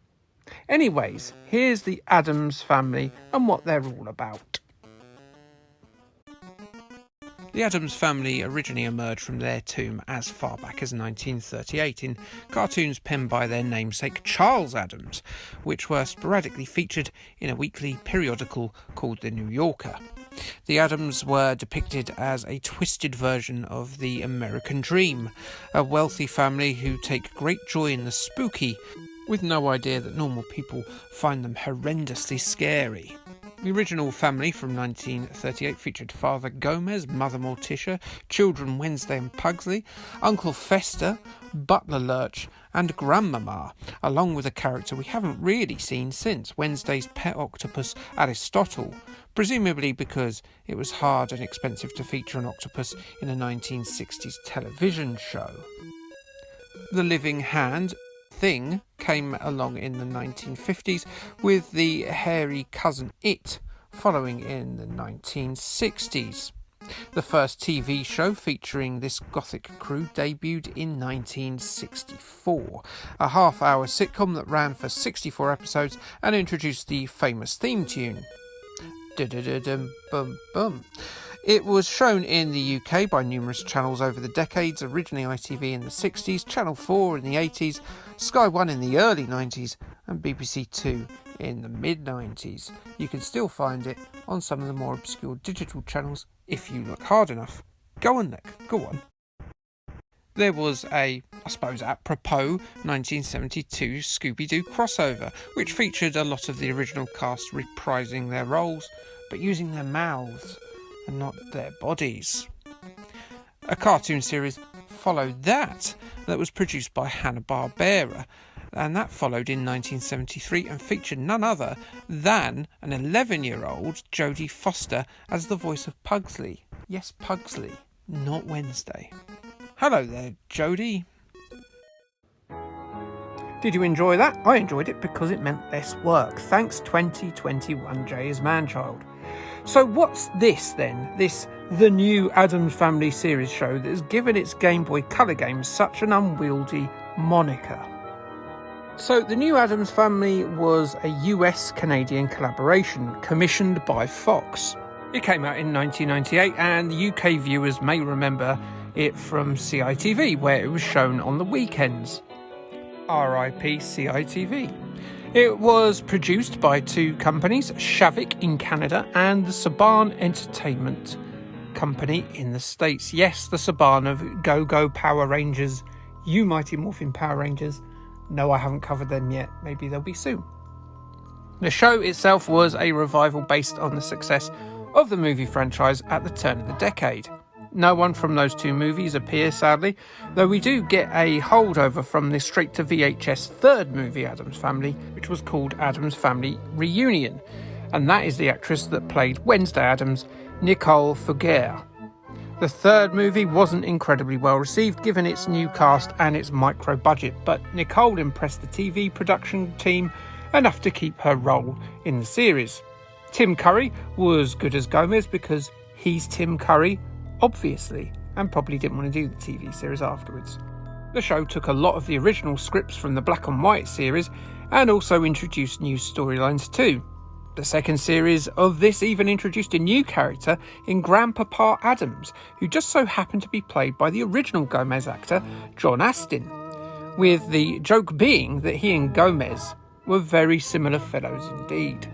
Anyways, here's the Addams Family and what they're all about. The Addams Family originally emerged from their tomb as far back as 1938 in cartoons penned by their namesake Charles Addams, which were sporadically featured in a weekly periodical called The New Yorker. The Addams were depicted as a twisted version of the American Dream, a wealthy family who take great joy in the spooky, with no idea that normal people find them horrendously scary. The original family from 1938 featured Father Gomez, Mother Morticia, children Wednesday and Pugsley, Uncle Fester, Butler Lurch and Grandmama, along with a character we haven't really seen since, Wednesday's pet octopus Aristotle, presumably because it was hard and expensive to feature an octopus in a 1960s television show. The living hand Thing came along in the 1950s, with the hairy cousin It following in the 1960s. The first TV show featuring this gothic crew debuted in 1964, a half-hour sitcom that ran for 64 episodes and introduced the famous theme tune. Bum. It was shown in the UK by numerous channels over the decades, originally ITV in the 60s, Channel 4 in the 80s, Sky 1 in the early 90s and BBC 2 in the mid-90s. You can still find it on some of the more obscure digital channels if you look hard enough. Go on, Nick, go on. There was a, I suppose apropos, 1972 Scooby-Doo crossover, which featured a lot of the original cast reprising their roles, but using their mouths and not their bodies. A cartoon series followed that was produced by Hanna-Barbera, and that followed in 1973 and featured none other than an 11-year-old Jodie Foster as the voice of Pugsley. Yes, Pugsley, not Wednesday. Hello there, Jodie. Did you enjoy that? I enjoyed it because it meant less work. Thanks 2021 J is Manchild. So what's this then? The new Addams Family series show that has given its Game Boy Color games such an unwieldy moniker. So the new Addams Family was a US-Canadian collaboration commissioned by Fox. It came out in 1998 and the UK viewers may remember it from CITV, where it was shown on the weekends. RIP CITV. It was produced by two companies, Shavik in Canada and the Saban Entertainment Company in the States. Yes, the Saban of Go-Go Power Rangers, You Mighty Morphin Power Rangers. No, I haven't covered them yet. Maybe they'll be soon. The show itself was a revival based on the success of the movie franchise at the turn of the decade. No one from those two movies appears, sadly, though we do get a holdover from the straight-to-VHS third movie, Addams Family, which was called Addams Family Reunion, and that is the actress that played Wednesday Addams, Nicole Fugere. The third movie wasn't incredibly well received given its new cast and its micro budget, but Nicole impressed the TV production team enough to keep her role in the series. Tim Curry was good as Gomez because he's Tim Curry, obviously, and probably didn't want to do the TV series afterwards. The show took a lot of the original scripts from the Black and White series and also introduced new storylines too. The second series of this even introduced a new character in Grandpapa Addams, who just so happened to be played by the original Gomez actor, John Astin, with the joke being that he and Gomez were very similar fellows indeed.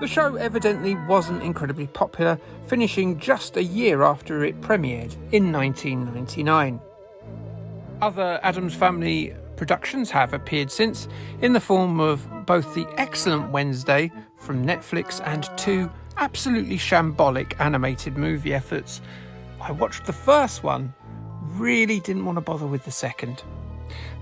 The show evidently wasn't incredibly popular, finishing just a year after it premiered in 1999. Other Addams Family productions have appeared since, in the form of both the excellent Wednesday from Netflix and 2 absolutely shambolic animated movie efforts. I watched the first one, really didn't want to bother with the second.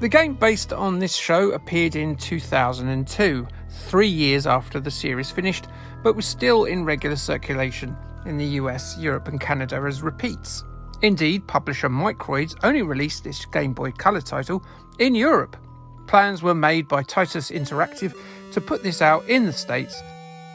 The game based on this show appeared in 2002, 3 years after the series finished, but was still in regular circulation in the US, Europe and Canada as repeats. Indeed, publisher Microids only released this Game Boy Color title in Europe. Plans were made by Titus Interactive to put this out in the States,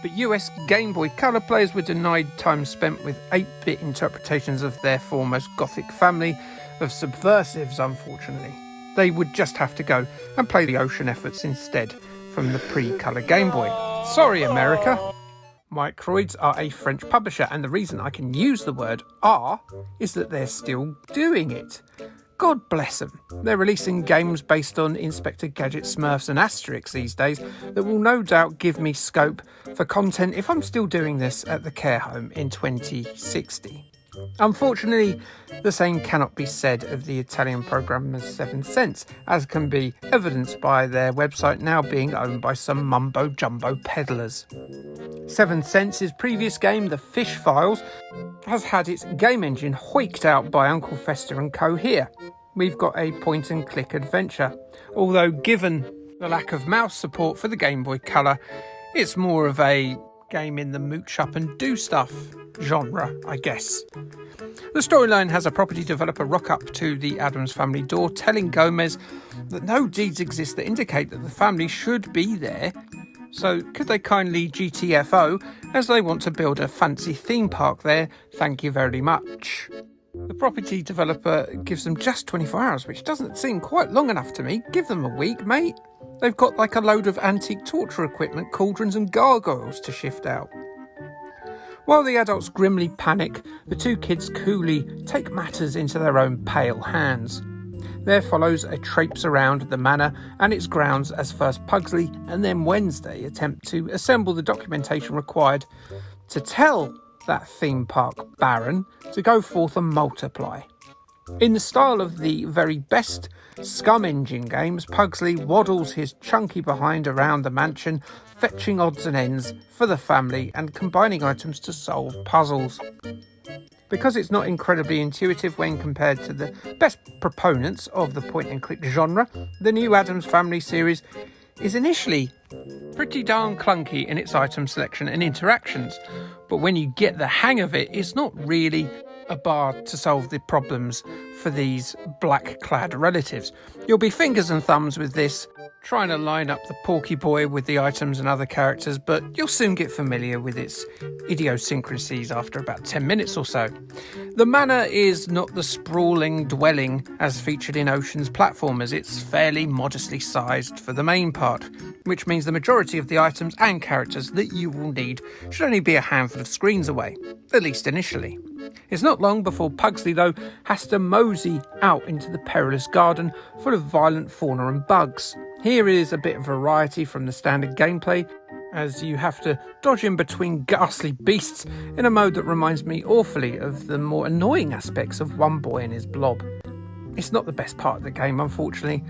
but US Game Boy Color players were denied time spent with 8-bit interpretations of their foremost gothic family of subversives, unfortunately. They would just have to go and play the Ocean efforts instead from the pre-color Game Boy. Sorry, America. Microids are a French publisher, and the reason I can use the word are is that they're still doing it. God bless them. They're releasing games based on Inspector Gadget, Smurfs and Asterix these days that will no doubt give me scope for content if I'm still doing this at the care home in 2060. Unfortunately, the same cannot be said of the Italian programmer 7 Cents, as can be evidenced by their website now being owned by some mumbo-jumbo peddlers. 7 Cents' previous game, The Fish Files, has had its game engine hoiked out by Uncle Fester and Co. here. We've got a point-and-click adventure, although given the lack of mouse support for the Game Boy Color, it's more of a game in the mooch up and do stuff genre, I guess. The storyline has a property developer rock up to the Addams Family door telling Gomez that no deeds exist that indicate that the family should be there, so could they kindly GTFO as they want to build a fancy theme park there, thank you very much. The property developer gives them just 24 hours, which doesn't seem quite long enough to me. Give them a week, mate. They've got like a load of antique torture equipment, cauldrons and gargoyles to shift out. While the adults grimly panic, the 2 kids coolly take matters into their own pale hands. There follows a traipse around the manor and its grounds as first Pugsley and then Wednesday attempt to assemble the documentation required to tell that theme park baron to go forth and multiply. In the style of the very best Scum Engine games, Pugsley waddles his chunky behind around the mansion, fetching odds and ends for the family and combining items to solve puzzles. Because it's not incredibly intuitive when compared to the best proponents of the point-and-click genre, the new Addams Family series is initially pretty darn clunky in its item selection and interactions, but when you get the hang of it, it's not really a bar to solve the problems for these black-clad relatives. You'll be fingers and thumbs with this, trying to line up the Porky Boy with the items and other characters, but you'll soon get familiar with its idiosyncrasies after about 10 minutes or so. The manor is not the sprawling dwelling as featured in Ocean's platformers. It's fairly modestly sized for the main part, which means the majority of the items and characters that you will need should only be a handful of screens away, at least initially. It's not long before Pugsley, though, has to mosey out into the perilous garden full of violent fauna and bugs. Here is a bit of variety from the standard gameplay, as you have to dodge in between ghastly beasts in a mode that reminds me awfully of the more annoying aspects of One Boy and His Blob. It's not the best part of the game, unfortunately.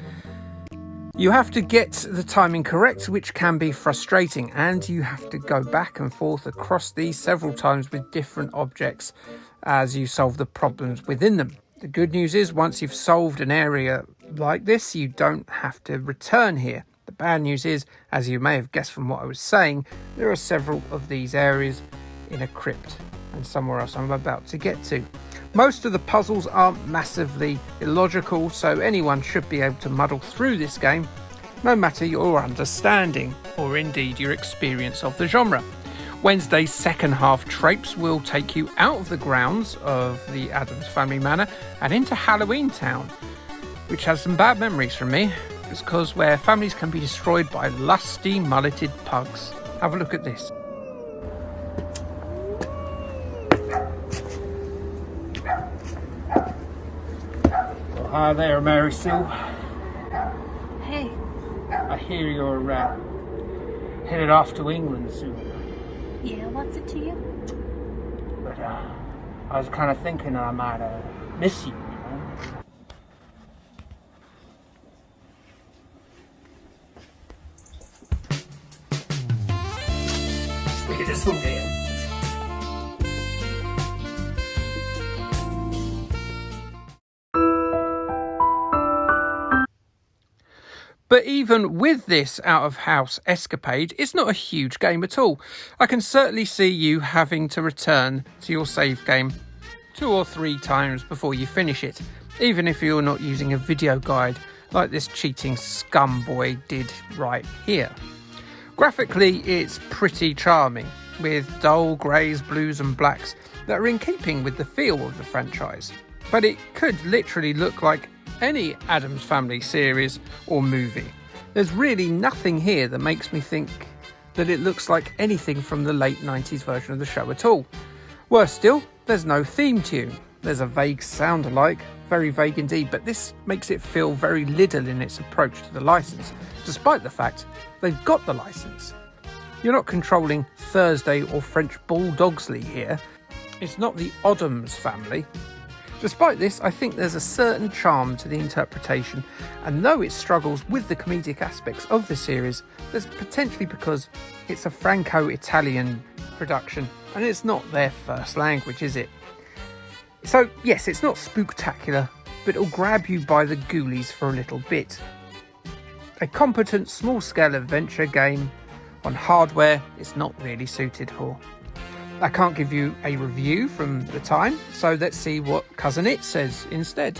You have to get the timing correct, which can be frustrating, and you have to go back and forth across these several times with different objects as you solve the problems within them. The good news is, once you've solved an area like this, you don't have to return here. The bad news is, as you may have guessed from what I was saying, there are several of these areas in a crypt and somewhere else I'm about to get to. Most of the puzzles aren't massively illogical, so anyone should be able to muddle through this game, no matter your understanding or indeed your experience of the genre. Wednesday's second half Trapes will take you out of the grounds of the Addams Family Manor and into Halloween Town, which has some bad memories from me. It's because where families can be destroyed by lusty, mulleted pugs. Have a look at this. Well, hi there, Mary Sue. Hey. I hear you're headed off to England soon. Yeah, what's it to you? But I was kind of thinking I might miss you, Look at this one here. But even with this out-of-house escapade, it's not a huge game at all. I can certainly see you having to return to your save game 2 or 3 times before you finish it, even if you're not using a video guide like this cheating scum boy did right here. Graphically, it's pretty charming, with dull greys, blues and blacks that are in keeping with the feel of the franchise. But it could literally look like any Addams Family series or movie. There's really nothing here that makes me think that it looks like anything from the late 90s version of the show at all. Worse still, there's no theme tune. There's a vague sound alike, very vague indeed, but this makes it feel very little in its approach to the license, despite the fact they've got the license. You're not controlling Thursday or French Bulldogsley here. It's not the Addams Family. Despite this, I think there's a certain charm to the interpretation, and though it struggles with the comedic aspects of the series, that's potentially because it's a Franco-Italian production, and it's not their first language, is it? So yes, it's not spooktacular, but it'll grab you by the ghoulies for a little bit. A competent small-scale adventure game on hardware it's not really suited for. I can't give you a review from the time, so let's see what Cousin It says instead.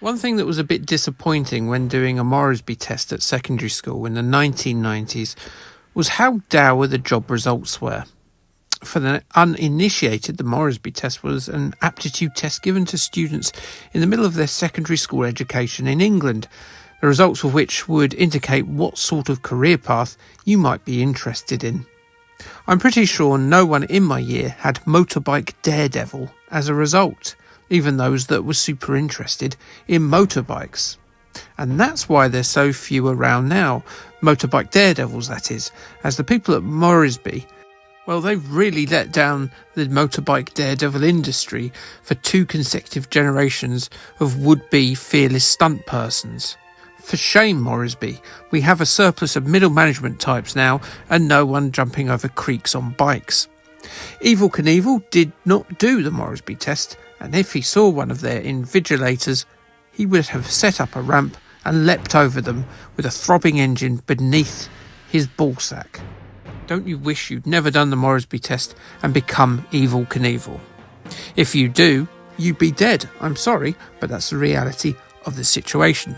One thing that was a bit disappointing when doing a Moresby test at secondary school in the 1990s was how dour the job results were. For the uninitiated, the Moresby test was an aptitude test given to students in the middle of their secondary school education in England, the results of which would indicate what sort of career path you might be interested in. I'm pretty sure no one in my year had Motorbike Daredevil as a result, even those that were super interested in motorbikes. And that's why there's so few around now, Motorbike Daredevils that is, as the people at Moresby, well, they've really let down the motorbike daredevil industry for 2 consecutive generations of would-be fearless stunt persons. For shame, Moresby, we have a surplus of middle management types now and no one jumping over creeks on bikes. Evel Knievel did not do the Moresby test, and if he saw one of their invigilators, he would have set up a ramp and leapt over them with a throbbing engine beneath his ballsack. Don't you wish you'd never done the Moresby test and become Evel Knievel? If you do, you'd be dead. I'm sorry, but that's the reality of the situation.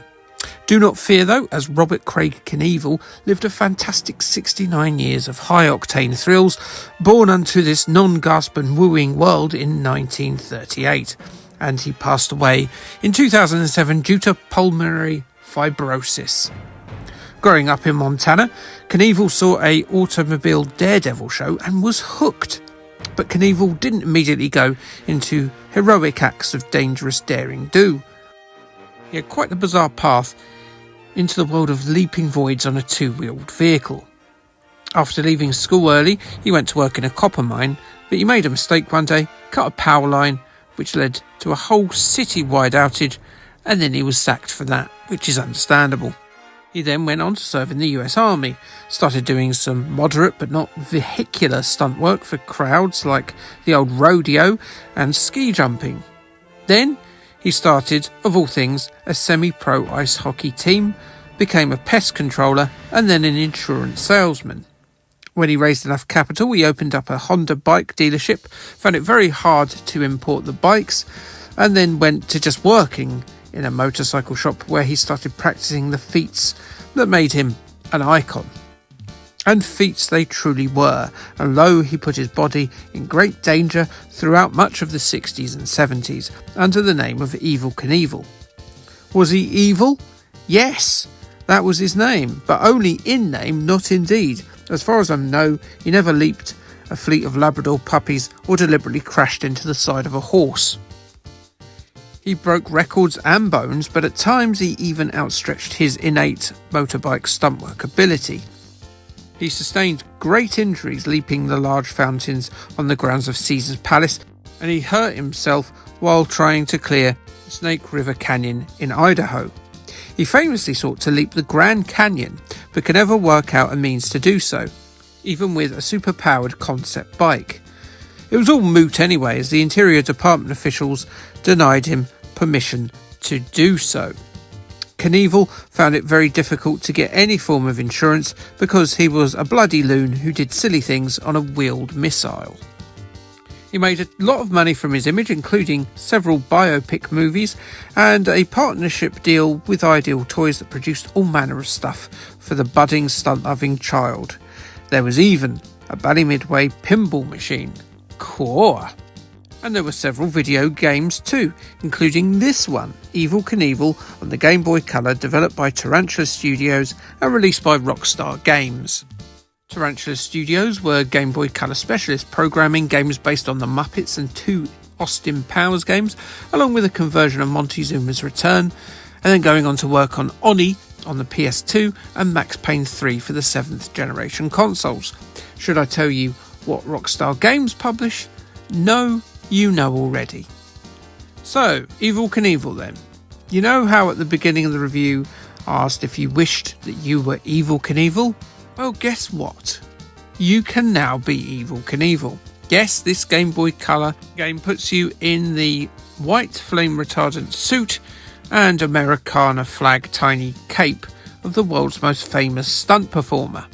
Do not fear though, as Robert Craig Knievel lived a fantastic 69 years of high-octane thrills, born unto this non-gasp and wooing world in 1938, and he passed away in 2007 due to pulmonary fibrosis. Growing up in Montana, Knievel saw a automobile daredevil show and was hooked. But Knievel didn't immediately go into heroic acts of dangerous daring do. He had quite the bizarre path into the world of leaping voids on a 2-wheeled vehicle. After leaving school early, he went to work in a copper mine, but he made a mistake one day, cut a power line, which led to a whole city-wide outage, and then he was sacked for that, which is understandable. He then went on to serve in the US Army, started doing some moderate but not vehicular stunt work for crowds like the old rodeo and ski jumping. Then he started, of all things, a semi-pro ice hockey team, became a pest controller and then an insurance salesman. When he raised enough capital, he opened up a Honda bike dealership, found it very hard to import the bikes, and then went to just working in a motorcycle shop where he started practicing the feats that made him an icon. And feats they truly were, although he put his body in great danger throughout much of the 60s and 70s under the name of Evel Knievel. Was he evil? Yes, that was his name, but only in name, not in deed. As far as I know, he never leaped a fleet of Labrador puppies or deliberately crashed into the side of a horse. He broke records and bones, but at times he even outstretched his innate motorbike stuntwork ability. He sustained great injuries leaping the large fountains on the grounds of Caesar's Palace, and he hurt himself while trying to clear Snake River Canyon in Idaho. He famously sought to leap the Grand Canyon, but could never work out a means to do so, even with a superpowered concept bike. It was all moot anyway, as the Interior Department officials denied him permission to do so. Knievel found it very difficult to get any form of insurance because he was a bloody loon who did silly things on a wheeled missile. He made a lot of money from his image, including several biopic movies and a partnership deal with Ideal Toys that produced all manner of stuff for the budding stunt-loving child. There was even a Ballymidway pinball machine. Cool. And there were several video games too, including this one, Evel Knievel, on the Game Boy Color, developed by Tarantula Studios and released by Rockstar Games. Tarantula Studios were Game Boy Color specialists, programming games based on the Muppets and 2 Austin Powers games, along with a conversion of Montezuma's Return, and then going on to work on Oni on the PS2 and Max Payne 3 for the 7th generation consoles. Should I tell you what Rockstar Games publish? No, you know already. So, Evel Knievel then. You know how at the beginning of the review I asked if you wished that you were Evel Knievel? Well, guess what? You can now be Evel Knievel. Yes, this Game Boy Color game puts you in the white flame retardant suit and Americana flag tiny cape of the world's most famous stunt performer.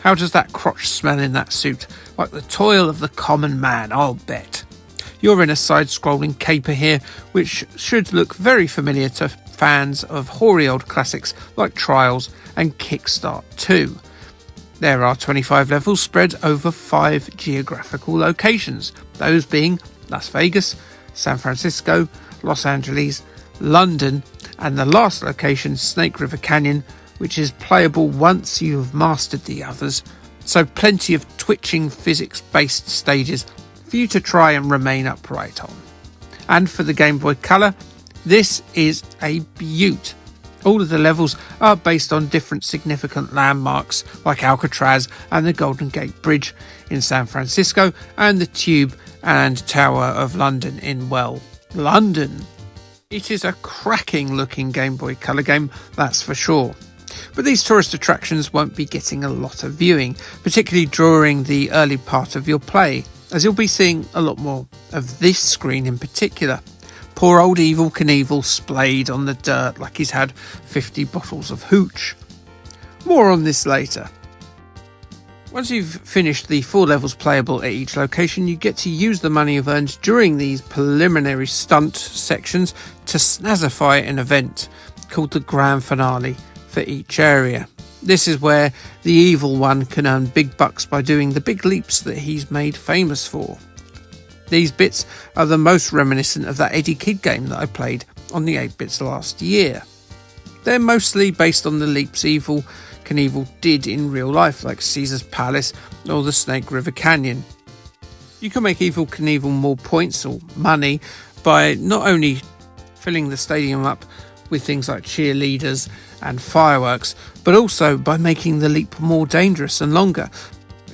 How does that crotch smell in that suit? Like the toil of the common man, I'll bet. You're in a side-scrolling caper here, which should look very familiar to fans of hoary old classics like Trials and Kickstart 2. There are 25 levels spread over 5 geographical locations, those being Las Vegas, San Francisco, Los Angeles, London, and the last location, Snake River Canyon, which is playable once you have mastered the others, so plenty of twitching physics-based stages for you to try and remain upright on. And for the Game Boy Color, this is a beaut. All of the levels are based on different significant landmarks like Alcatraz and the Golden Gate Bridge in San Francisco and the Tube and Tower of London in, well, London. It is a cracking looking Game Boy Color game, that's for sure. But these tourist attractions won't be getting a lot of viewing, particularly during the early part of your play, as you'll be seeing a lot more of this screen in particular. Poor old Evel Knievel splayed on the dirt like he's had 50 bottles of hooch. More on this later. Once you've finished the 4 levels playable at each location, you get to use the money you've earned during these preliminary stunt sections to snazzify an event called the Grand Finale for each area. This is where the evil one can earn big bucks by doing the big leaps that he's made famous for. These bits are the most reminiscent of that Eddie Kidd game that I played on the 8-bits last year. They're mostly based on the leaps Evel Knievel did in real life, like Caesar's Palace or the Snake River Canyon. You can make Evel Knievel more points or money by not only filling the stadium up with things like cheerleaders and fireworks, but also by making the leap more dangerous and longer.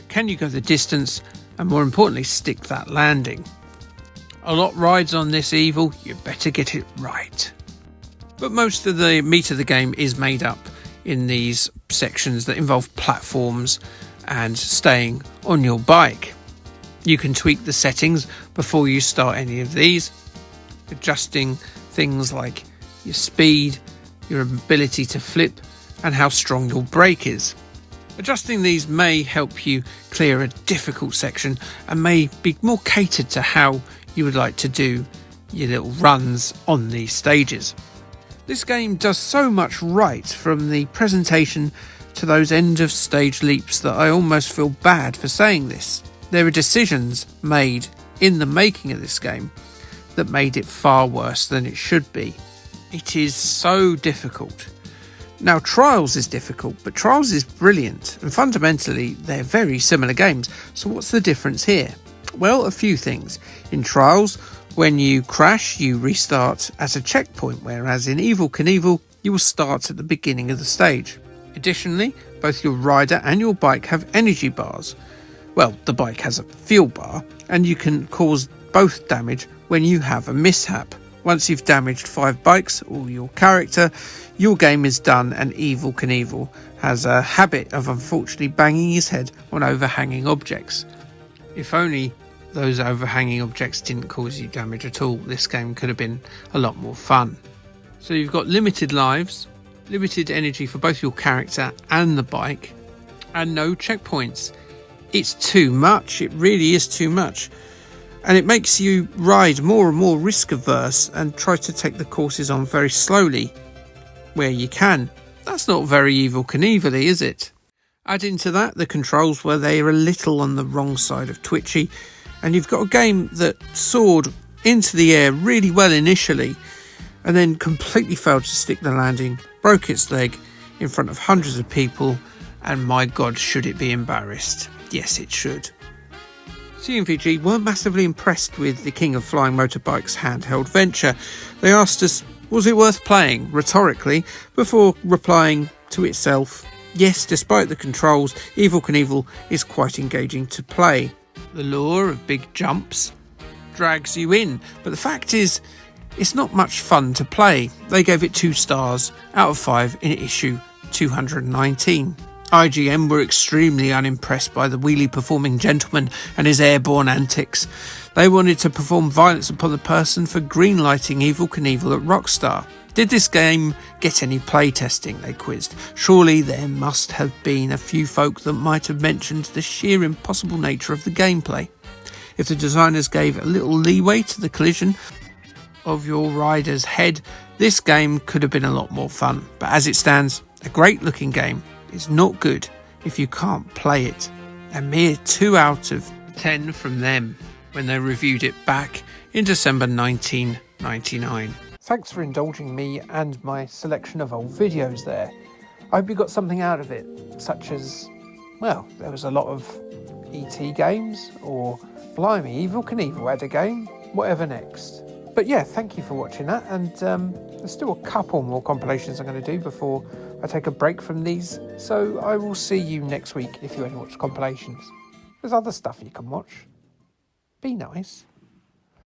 Can you go the distance and, more importantly, stick that landing? A lot rides on this Evel, you better get it right. But most of the meat of the game is made up in these sections that involve platforms and staying on your bike. You can tweak the settings before you start any of these, adjusting things like your speed, your ability to flip, and how strong your brake is. Adjusting these may help you clear a difficult section and may be more catered to how you would like to do your little runs on these stages. This game does so much right, from the presentation to those end of stage leaps, that I almost feel bad for saying this. There are decisions made in the making of this game that made it far worse than it should be. It is so difficult. Now, Trials is difficult, but Trials is brilliant, and fundamentally they're very similar games. So what's the difference here? Well, a few things. In Trials, when you crash, you restart at a checkpoint, whereas in Evel Knievel, you will start at the beginning of the stage. Additionally, both your rider and your bike have energy bars. Well, the bike has a fuel bar, and you can cause both damage when you have a mishap. Once you've damaged 5 bikes or your character, your game is done, and Evel Knievel has a habit of unfortunately banging his head on overhanging objects. If only those overhanging objects didn't cause you damage at all, this game could have been a lot more fun. So you've got limited lives, limited energy for both your character and the bike, and no checkpoints. It's too much, it really is too much. And it makes you ride more and more risk averse and try to take the courses on very slowly where you can. That's not very Evel Knievel-y, is it? Add into that the controls, where they are a little on the wrong side of twitchy, and you've got a game that soared into the air really well initially and then completely failed to stick the landing, broke its leg in front of hundreds of people, and my god, should it be embarrassed? Yes, it should. CMVG weren't massively impressed with the King of Flying Motorbikes handheld venture. They asked us, was it worth playing, rhetorically, before replying to itself, yes, despite the controls, Evel Knievel is quite engaging to play. The lure of big jumps drags you in, but the fact is, it's not much fun to play. They gave it 2 stars out of 5 in issue 219. IGN were extremely unimpressed by the wheelie performing gentleman and his airborne antics. They wanted to perform violence upon the person for greenlighting Evel Knievel at Rockstar. Did this game get any playtesting, they quizzed. Surely there must have been a few folk that might have mentioned the sheer impossible nature of the gameplay. If the designers gave a little leeway to the collision of your rider's head, this game could have been a lot more fun. But as it stands, a great looking game is not good if you can't play it. A mere 2 out of 10 from them when they reviewed it back in December 1999. Thanks for indulging me and my selection of old videos there. I hope you got something out of it, such as, well, there was a lot of ET games, or blimey, Evel Knievel had a game, whatever next. But yeah, thank you for watching that, and there's still a couple more compilations I'm going to do before I take a break from these, so I will see you next week if you only watch compilations. There's other stuff you can watch. Be nice.